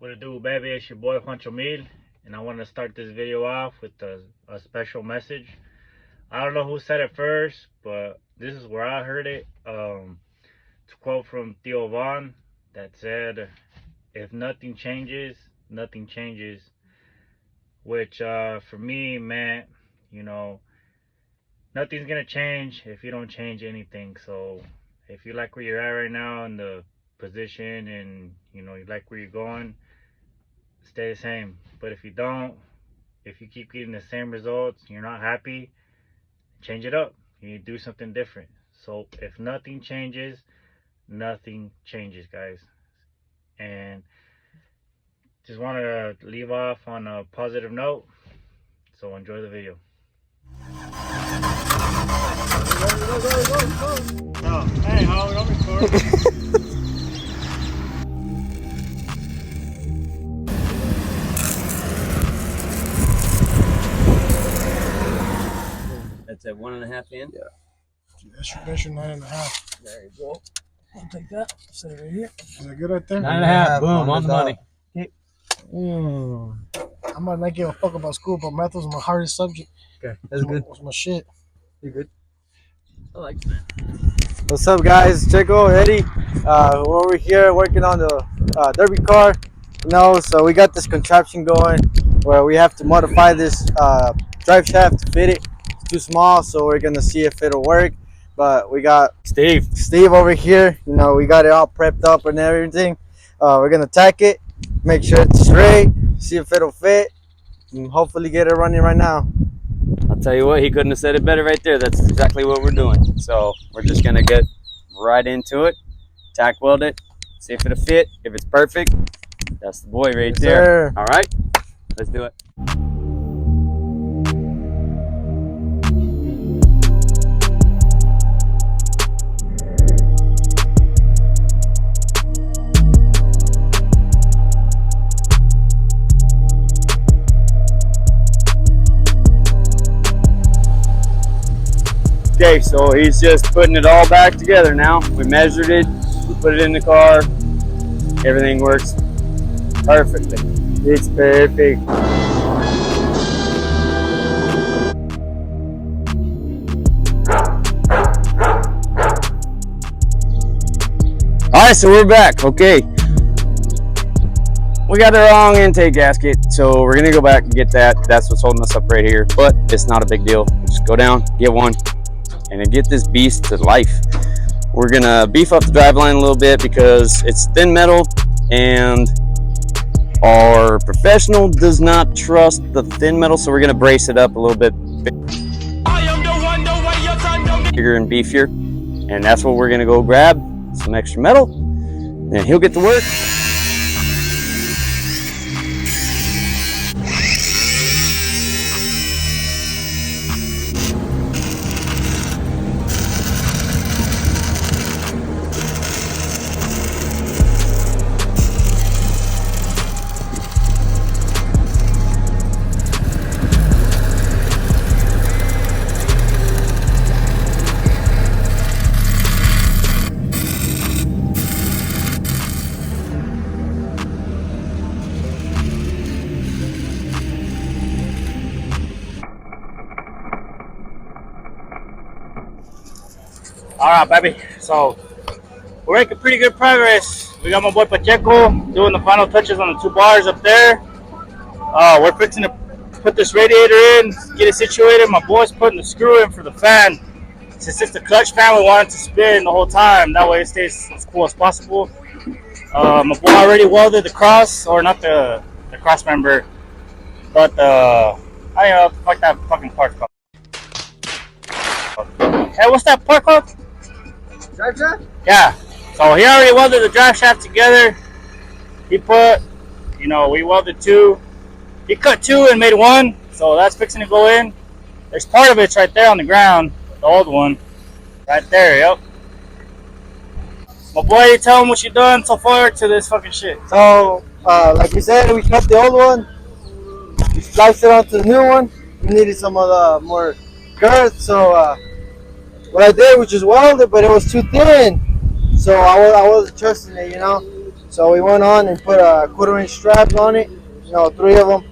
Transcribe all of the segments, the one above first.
What it do, baby? It's your boy Juancho Mil, and I want to start this video off with a special message. I don't know who said it first, but this is where I heard it. It's a quote from Theo Von that said, "If nothing changes, nothing changes." Which, for me, meant, nothing's gonna change if you don't change anything. So, if you like where you're at right now in the position, and you like where you're going, stay the same. But if you don't, if you keep getting the same results, you're not happy, change it up. You need to do something different. So if nothing changes, nothing changes, guys. And just want to leave off on a positive note. So enjoy the video. Oh, hey, Howard, I'm recording. That's at 1.5 in? Yeah. That's your 9.5. There you go. I'll take that. Set it right here. Is that good right there? 9.5. Boom, on the money. Okay. I'm not give a fuck about school, but math was my hardest subject. Okay, that's good. What's my shit? You're good. I like that. What's up, guys? Checo, Eddie. We're over here working on the derby car. So we got this contraption going where we have to modify this drive shaft to fit it. It's too small, so we're gonna see if it'll work. But we got Steve over here. We got it all prepped up and everything. We're gonna tack it, make sure it's straight, see if it'll fit, and hopefully get it running right now. I'll tell you what, he couldn't have said it better right there. That's exactly what we're doing. So we're just gonna get right into it, tack weld it, see if it'll fit. If it's perfect, that's the boy right there. Sir. All right, let's do it. Okay, so he's just putting it all back together now. We measured it, we put it in the car. Everything works perfectly. It's perfect. All right, so we're back. Okay, we got the wrong intake gasket, so we're gonna go back and get that. That's what's holding us up right here, but it's not a big deal. Just go down, get one, and then get this beast to life. We're gonna beef up the driveline a little bit because it's thin metal, and our professional does not trust the thin metal, so we're gonna brace it up a little bit bigger and beefier, and that's what we're gonna go grab, some extra metal, and he'll get to work. All right, baby. So we're making pretty good progress. We got my boy Pacheco doing the final touches on the 2 bars up there. We're fixing to put this radiator in, get it situated. My boy's putting the screw in for the fan. Since it's the clutch fan, we want it to spin the whole time. That way it stays as cool as possible. My boy already welded the cross, or not the cross member, but I don't know what that fucking part's called. Hey, what's that part called? Drive shaft? Yeah. So he already welded the drive shaft together. He put, we welded 2. He cut 2 and made 1. So that's fixing to go in. There's part of it's right there on the ground. The old one. Right there, yep. My boy, you tell him what you done so far to this fucking shit. So, like we said, we cut the old one, we spliced it onto the new one. We needed some of the more girth, so what I did was just weld it, but it was too thin. So I wasn't trusting it, So we went on and put a 1/4 inch straps on it, 3 of them,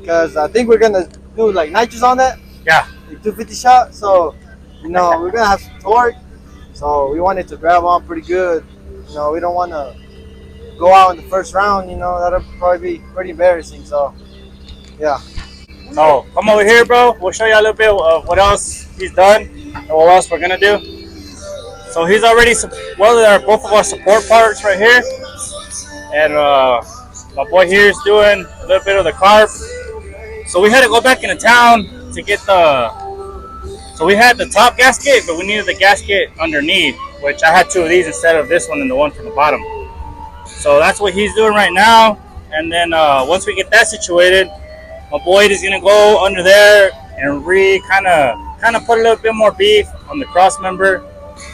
because I think we're gonna do like nitrous on that. Yeah. Like 250 shot. So we're gonna have some torque. So we wanted to grab on pretty good. We don't want to go out in the first round. That'll probably be pretty embarrassing. So yeah. So come over here, bro. We'll show you a little bit of what else he's done and what else we're gonna do. So he's already welded both of our support parts right here, and my boy here is doing a little bit of the carb. So we had to go back into town to get so we had the top gasket, but we needed the gasket underneath, which I had 2 of these instead of this one and the one from the bottom. So that's what he's doing right now. And then once we get that situated, my boy is gonna go under there and kind of put a little bit more beef on the cross member.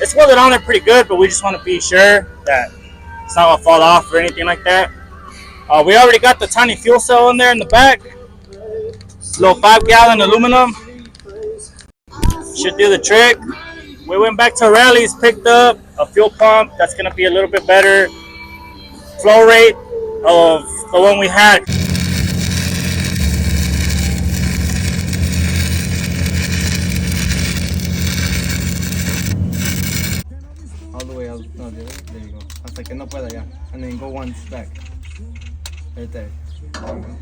It's welded on there pretty good, but we just want to be sure that it's not gonna fall off or anything like that. We already got the tiny fuel cell in there in the back. Little 5-gallon aluminum. Should do the trick. We went back to Rally's, picked up a fuel pump that's gonna be a little bit better flow rate of the one we had. All the way out. No, there you go. Hasta que no pueda, yeah. And then go one back. Right there. There you go.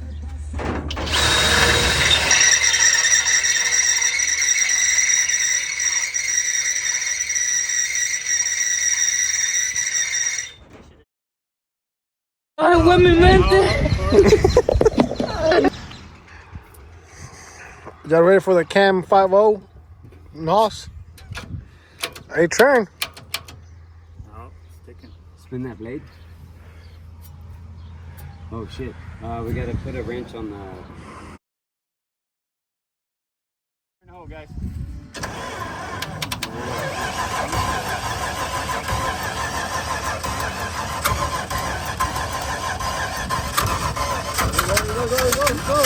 Ay, güey, mi mente. Y'all ready for the Cam 5.0 NOS? Hey, turn. No, sticking. Spin that blade. Oh shit. We gotta put a wrench on the. No, guys. Go.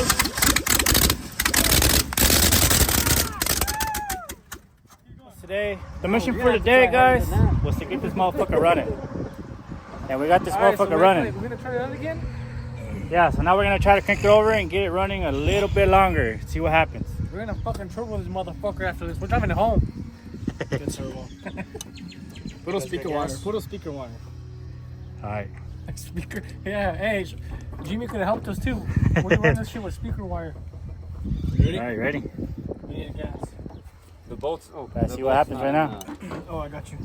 Today, the mission for today, guys, was to get this motherfucker running. And we got this motherfucker running. We're gonna try it out again? Yeah, so now we're gonna try to crank it over and get it running a little bit longer. See what happens. We're gonna fucking turbo this motherfucker after this. We're driving it home. Good turbo. Put a speaker wire. Put a speaker wire. Alright. Speaker. Yeah, hey, Jimmy could have helped us too. We're running this shit with speaker wire. Ready? Alright, ready? We need gas. The bolts. Oh, Let's see what happens right now. Oh, I got you.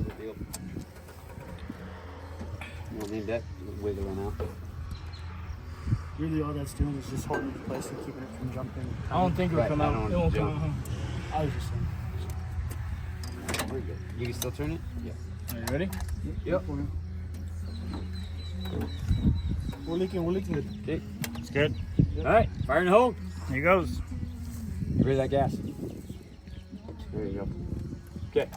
We'll need that wiggle right now. Really, all that's doing is just holding it in place and keeping it from jumping. I don't think it'll come out. It won't come out. I was just saying. We're good. You can still turn it? Yeah. Are you ready? Yep. We're leaking good. Okay. It's good. Alright, fire and hold. Here he goes. Get rid of that gas. There you go. Okay.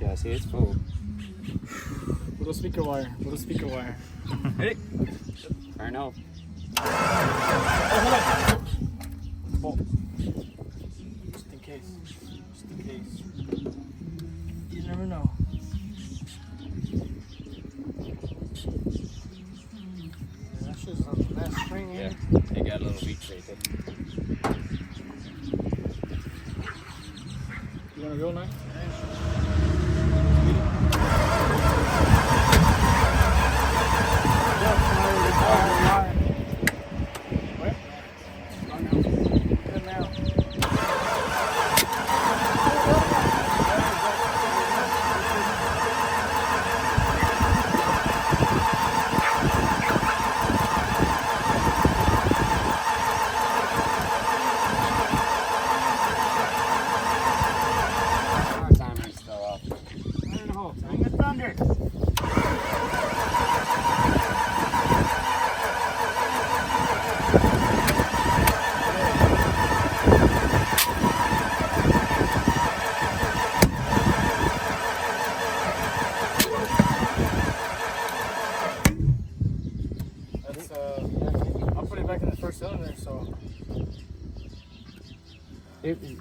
Yeah, see, it's full. Little speaker wire. Little speaker wire. Hey. Fire and hold. Bolt. Just in case. Just in case. You never know. Yeah, that shit's on that spring here. Yeah, they got a little leak right there. You wanna go now?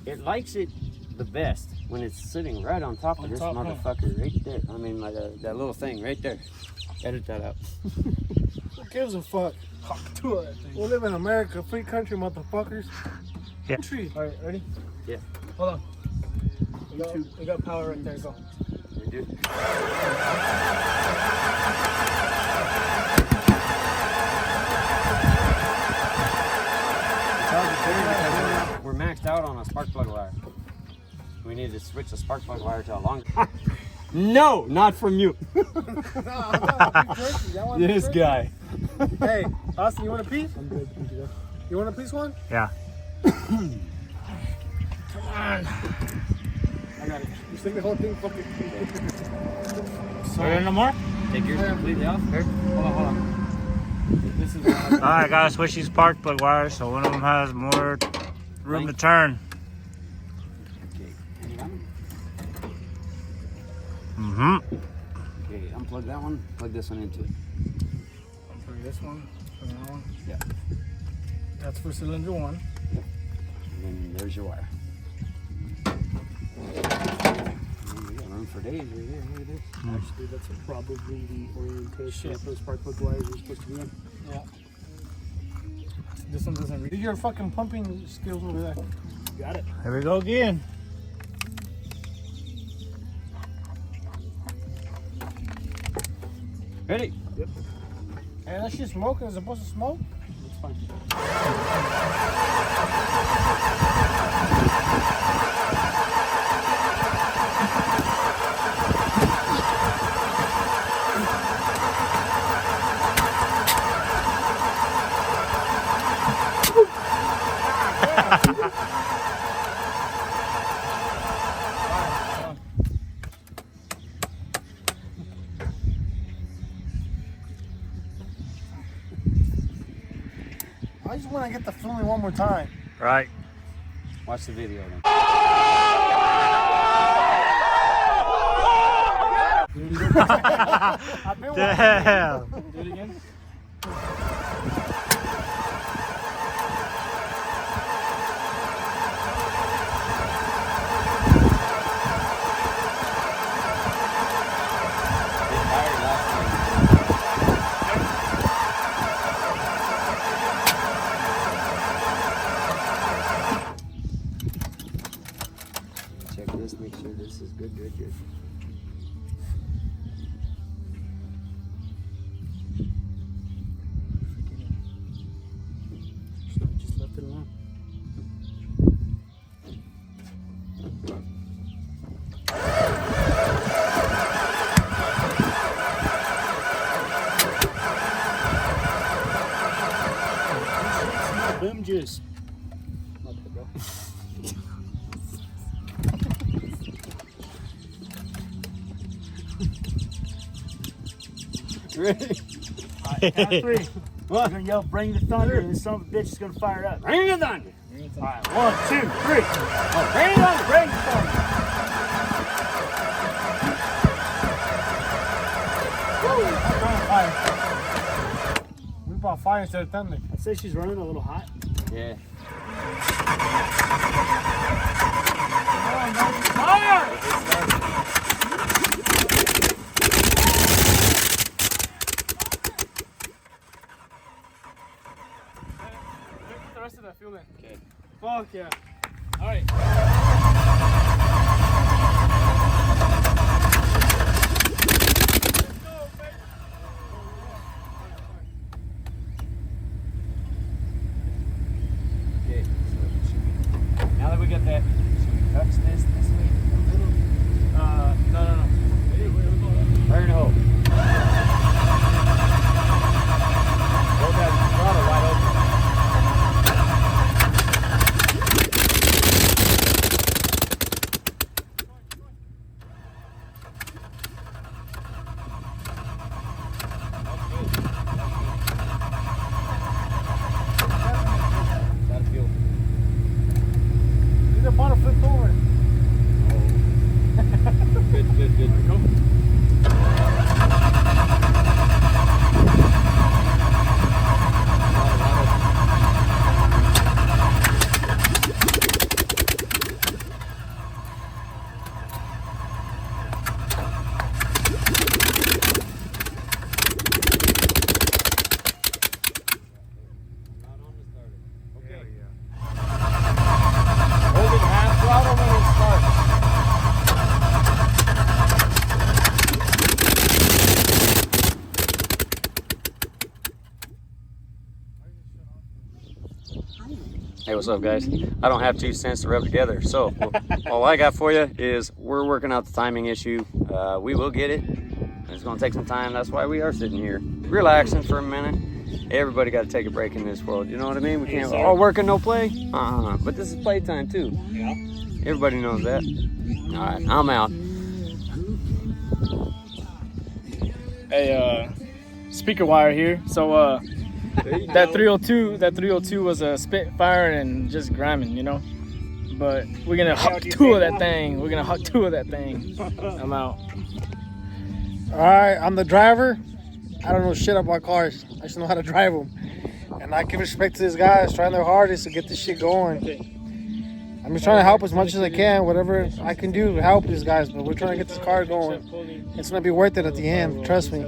It likes it the best when it's sitting right on top of this motherfucker right there. I mean, that little thing right there. Edit that out. Who gives a fuck? We live in America, free country, motherfuckers. Yeah. Country. All right, ready? Yeah. Hold on. We got power right there. Go. We do. We're maxed out on a spark plug wire. We need to switch the spark plug wire to a longer. No, not from you. This guy. Hey, Austin, you want a piece? I'm good. You want a piece one? Yeah. Come on. I got it. You stick the whole thing fucking. Sorry, no more? Take yours completely off. Here. Hold on. This is. I gotta switch these spark plug wires so one of them has more room to turn. Okay. Mm-hmm. Okay, unplug that one. Plug this one into it. Unplug this one. And that one. Yeah. That's for cylinder one. And then there's your wire. We got room for days right here. Look at this. Actually, that's probably the orientation of those spark plug wires are supposed to be in. Yeah. This one doesn't read. Do your fucking pumping skills over there. Got it. Here we go again. Ready? Yep. Hey, that shit's smoking. Is it supposed to smoke? It's fine. I just want to get the feeling one more time. Right. Watch the video then. Damn. Do it again. Check this, make sure this is good. Just left it alone. Boom juice. Not bad, bro. Ready? Alright, 3. What? You're gonna yell, bring the thunder, and this son of a bitch is gonna fire it up. Bring the thunder. Alright, 1, 2, 3. Oh, bring it on. Bring the thunder. Woo! Fire. We brought fire instead of thunder. I'd say she's running a little hot. Yeah. Fire! Put the rest of that fuel in. Okay. Fuck yeah. Alright. Okay. So now that we got that, should we touch this way a little? No. Fire in the hole. Hold that throttle wide open. what's up, guys? I don't have 2 cents to rub together, so all I got for you is we're working out the timing issue. We will get it. It's gonna take some time. That's why we are sitting here relaxing for a minute. Everybody got to take a break in this world. You know what I mean? We can't all work and no play. But this is playtime too. Yeah. Everybody knows that. All right, I'm out. Hey, speaker wire here. So that 302 was a Spitfire and just grinding, you know. But we're gonna huck 2 of that thing. I'm out. All right, I'm the driver. I don't know shit about cars. I just know how to drive them. And I give respect to these guys trying their hardest to get this shit going. I'm just trying to help as much as I can, whatever I can do to help these guys. But we're trying to get this car going. It's gonna be worth it at the end. Trust me.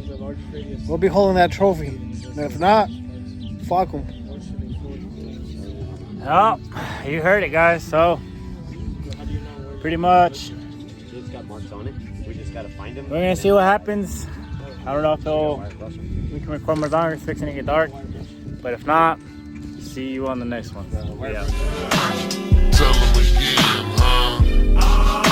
We'll be holding that trophy. And if not, fuck them. Oh, you heard it, guys. So, pretty much, It's got marks on it. We just got to find them. we're gonna see what happens. I don't know if we can record more longer. It's fixing to get dark, but if not, see you on the next one. Yeah. Tell 'em again, huh?